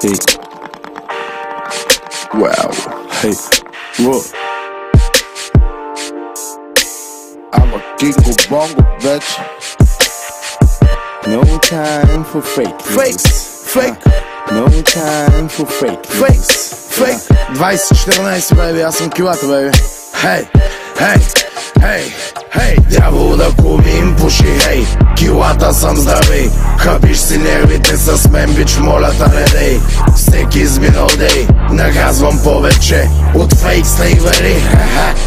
Hey. Wow. Hey. What? I'm a Kingo Bongo, bitch. No time for fake. Fake. No time for fake. Fake. 2014, baby, аз съм килата, baby. Хей, дявол да кумим пуши, хей, килата съм здрави. Хабиш си нервите с мен, бич, моля та не дей. Всеки изминал дей, нагазвам повече от фейк снайвери,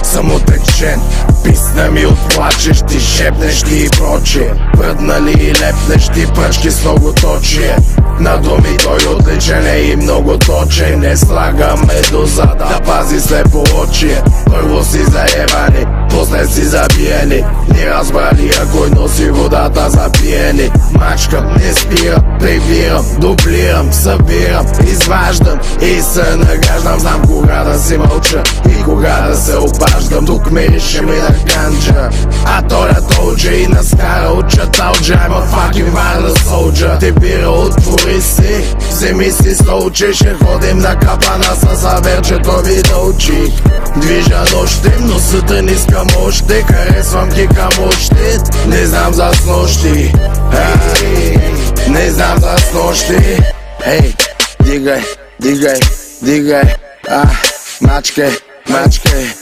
съм отекчен. Писна ми отплачеш, ти шепнеш ли и прочие. Пръднали и лепнеш ти пръчки с много точие. На думи той отличен е и много точен. Не слагаме дозада, да пази слепо очие. Първо си заебани, после си забиени. Ни разбрали, а кой носи водата за пиени. Мачкам, не спирам, прибирам, дублирам, събирам, изваждам и се нагаждам. Знам кога да си мълча и кога да се обаждам. Тук мирише ми на ганджа, а той да толча и наскара от чаталджа. I'm a fucking violent soldier. Ти бира отвори си, вземи си столче. Ще ходим на капана с аверчето ви да учи. Движа нощем, но сутрин искам още. Харесвам ги към още. Не знам за снощи, не знам за снощи. Ей, дигай, мачке, бачке,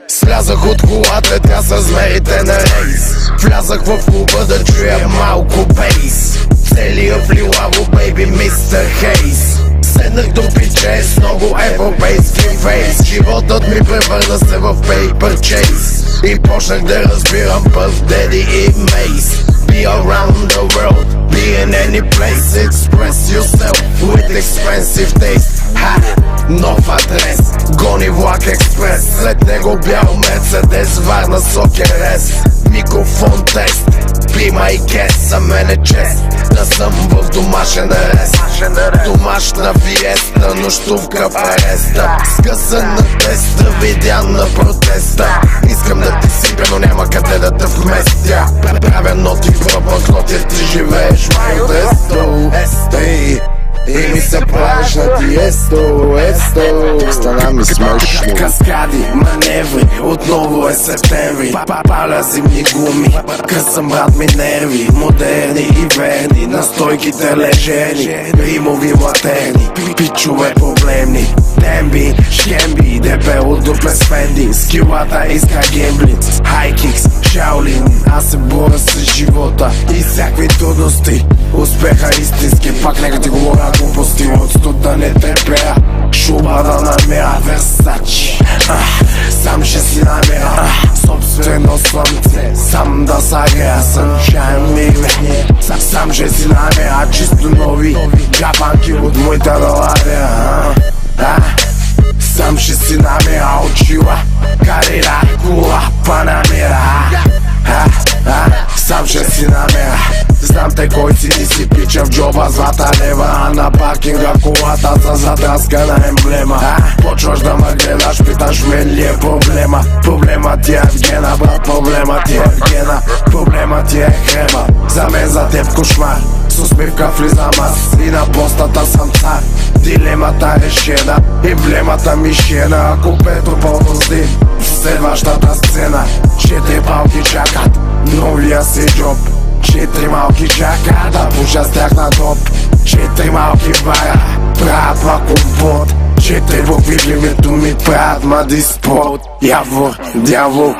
Слязах от колата, тя с змерите на рейс. Влязах в клуба да чуя малко бейс. Целия влилаво, бейби, мистер Хейс. Седнах до пиче с много европейски фейс. Животът ми превърна се в paper chase. И почнах да разбирам Puff Daddy и Mace. Be around the world, be in any place. Express yourself with expensive taste. Нов адрес, гони влак експрес. След него бял Мерцедес, Варна Сокерес. Микрофон тест, be my guest. За мен е чест да съм в домашен арест. Домашна фиеста, нощувка в ареста. Скъсан на теста, видян на протеста. Искам да ти сипя, но няма къде да те вместя. Правя ноти в блокноти, ти живееш в протесто. И ми се правиш на тиесто. Стана ми смешно. Каскади, маневри, отново е септември. Паля зимни гуми, късам брат ми нерви. Модерни и верни, настойките лежени. Римови латерни, пичове проблемни. Демби, шкемби, дебело дупле спенди. Скилата иска гемблин, хайкикс, шаолин. Аз се боря с живота и всякакви трудности. Успеха истински, пак нека ти говоря глупости. От студа не търпея, шуба да намеря Версачи. Сам ще си намеря собствено слънце, сам да сагрея Sunshine мигне. Сам ще си намеря чисто нови джапанки от моята долария. Сам ще си намеря очила, карира, кула, панамера. Сам ще си намеря. Знам те кой си, ти си пича в джоба злата лева. А на паркинга колата за задраскана емблема. Почваш да ме гледаш, питаш мен ли е проблема. Проблема ти е в гена, брат, проблема ти е в гена. Проблема ти е хрема, за мен за теб кошмар. С усмивка влизам аз и на постата съм цар. Дилемата решена, емблемата мишена. Ако Петро ползди в следващата сцена. 4 палки чакат новия си джоб. 4 малки чакат да пуша с тях на топ. 4 малки бара правят ма компот. 4 букви в името ми правят ма диспот. Явор, дявол,